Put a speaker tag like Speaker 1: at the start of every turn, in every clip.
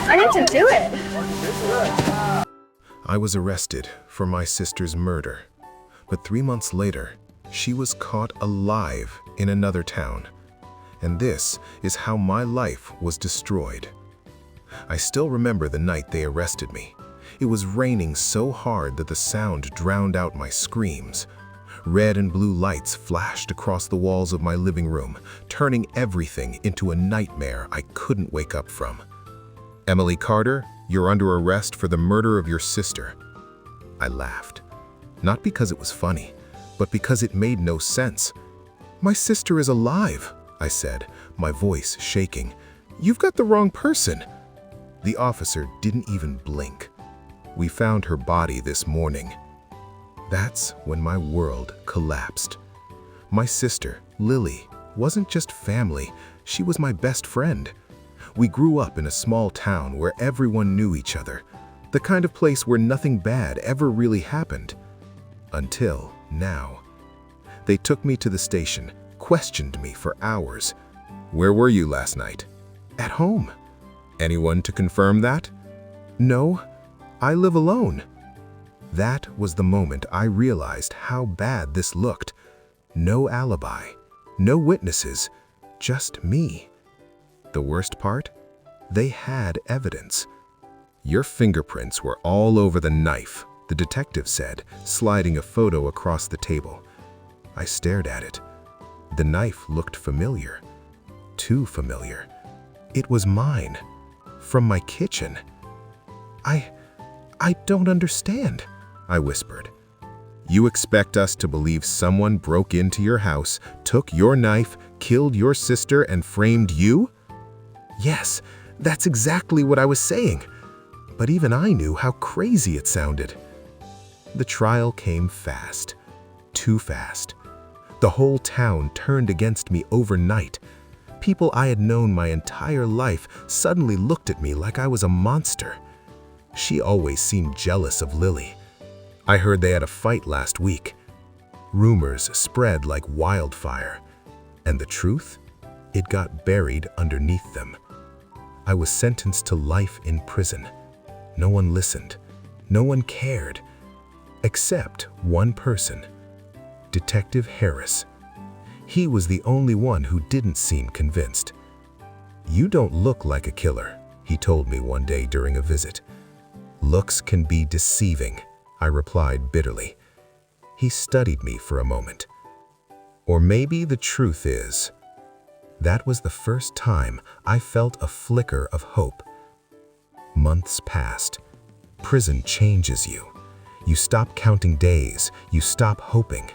Speaker 1: I need to do it.
Speaker 2: I was arrested for my sister's murder, but 3 months later, she was caught alive in another town. And this is how my life was destroyed. I still remember the night they arrested me. It was raining so hard that the sound drowned out my screams. Red and blue lights flashed across the walls of my living room, turning everything into a nightmare I couldn't wake up from. "Emily Carter, you're under arrest for the murder of your sister." I laughed. Not because it was funny, but because it made no sense. "My sister is alive," I said, my voice shaking. "You've got the wrong person." The officer didn't even blink. "We found her body this morning." That's when my world collapsed. My sister, Lily, wasn't just family, she was my best friend. We grew up in a small town where everyone knew each other, the kind of place where nothing bad ever really happened. Until now. They took me to the station, questioned me for hours. "Where were you last night?" "At home." "Anyone to confirm that?" "No, I live alone." That was the moment I realized how bad this looked. No alibi, no witnesses, just me. The worst part? They had evidence. "Your fingerprints were all over the knife," the detective said, sliding a photo across the table. I stared at it. The knife looked familiar. Too familiar. It was mine. From my kitchen. I don't understand," I whispered. "You expect us to believe someone broke into your house, took your knife, killed your sister, and framed you?" "Yes, that's exactly what I was saying." But even I knew how crazy it sounded. The trial came fast. Too fast. The whole town turned against me overnight. People I had known my entire life suddenly looked at me like I was a monster. She always seemed jealous of Lily. I heard they had a fight last week. Rumors spread like wildfire. And the truth? It got buried underneath them. I was sentenced to life in prison. No one listened. No one cared. Except one person. Detective Harris. He was the only one who didn't seem convinced. "You don't look like a killer," he told me one day during a visit. "Looks can be deceiving," I replied bitterly. He studied me for a moment. "Or maybe the truth is." That was the first time I felt a flicker of hope. Months passed. Prison changes you. You stop counting days, you stop hoping.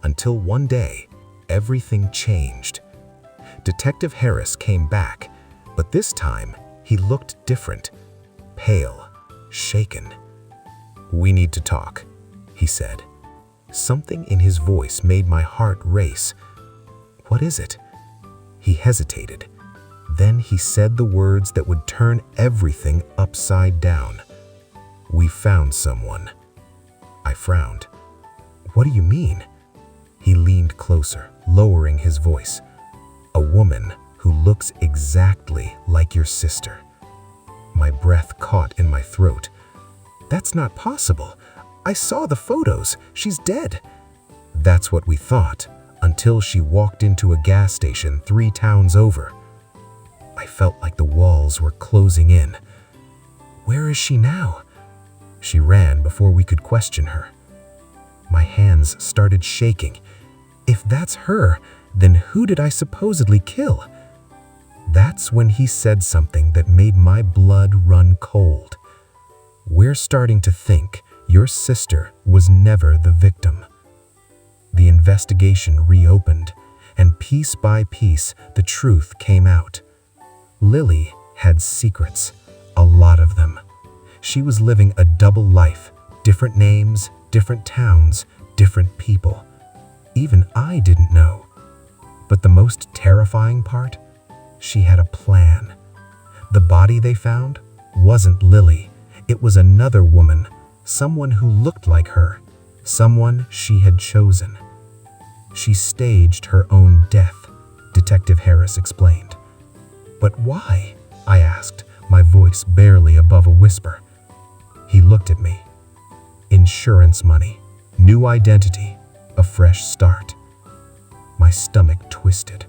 Speaker 2: Until one day, everything changed. Detective Harris came back, but this time he looked different. Pale, shaken. "We need to talk," he said. Something in his voice made my heart race. "What is it?" He hesitated. Then he said the words that would turn everything upside down. "We found someone." I frowned. "What do you mean?" He leaned closer, lowering his voice. "A woman who looks exactly like your sister." My breath caught in my throat. "That's not possible. I saw the photos. She's dead." That's what we thought, until she walked into a gas station 3 towns over. I felt like the walls were closing in. "Where is she now?" She ran before we could question her. My hands started shaking. If that's her, then who did I supposedly kill? That's when he said something that made my blood run cold. "We're starting to think your sister was never the victim." The investigation reopened, and piece by piece, the truth came out. Lily had secrets, a lot of them. She was living a double life, different names, different towns, different people. Even I didn't know. But the most terrifying part? She had a plan. The body they found wasn't Lily. It was another woman, someone who looked like her, someone she had chosen. She staged her own death, Detective Harris explained. "But why?" I asked. my voice barely above a whisper. He looked at me. Insurance money, new identity, a fresh start. My stomach twisted.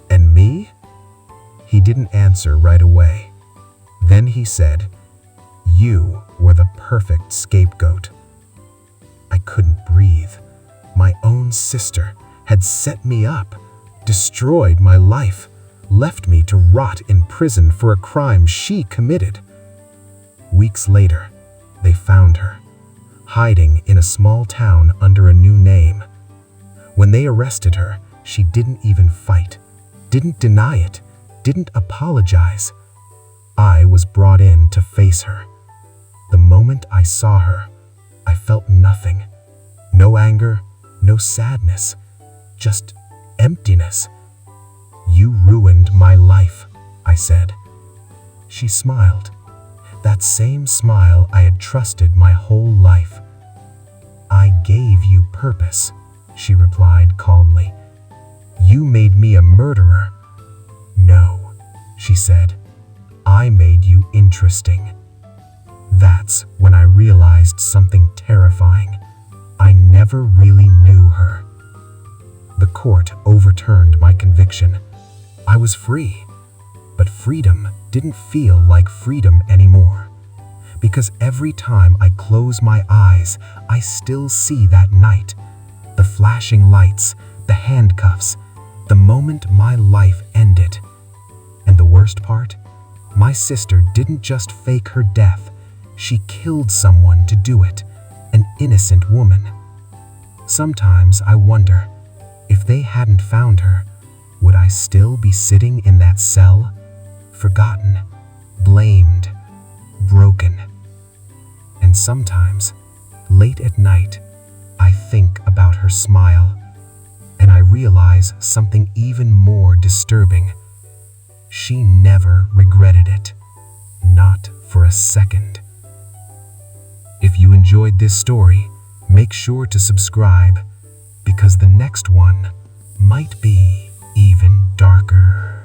Speaker 2: And me? He didn't answer right away. Then he said, "You were the perfect scapegoat." I couldn't breathe. My own sister had set me up, destroyed my life, left me to rot in prison for a crime she committed. Weeks later, they found her, hiding in a small town under a new name. When they arrested her, she didn't even fight, didn't deny it, didn't apologize. I was brought in to face her. The moment I saw her, I felt nothing. No anger, no sadness, just emptiness. "You ruined my life," I said. She smiled. That same smile I had trusted my whole life. "I gave you purpose," she replied calmly. "You made me a murderer." "No," she said. "I made you interesting." That's when I realized something terrifying. I never really knew her. The court overturned my conviction. I was free, but freedom didn't feel like freedom anymore. Because every time I close my eyes, I still see that night. The flashing lights, the handcuffs, the moment my life ended. And the worst part? My sister didn't just fake her death. She killed someone to do it, an innocent woman. Sometimes I wonder, if they hadn't found her, would I still be sitting in that cell? Forgotten, blamed, broken. And sometimes, late at night, I think about her smile, and I realize something even more disturbing. She never regretted it, not for a second. If you enjoyed this story, make sure to subscribe, because the next one might be even darker.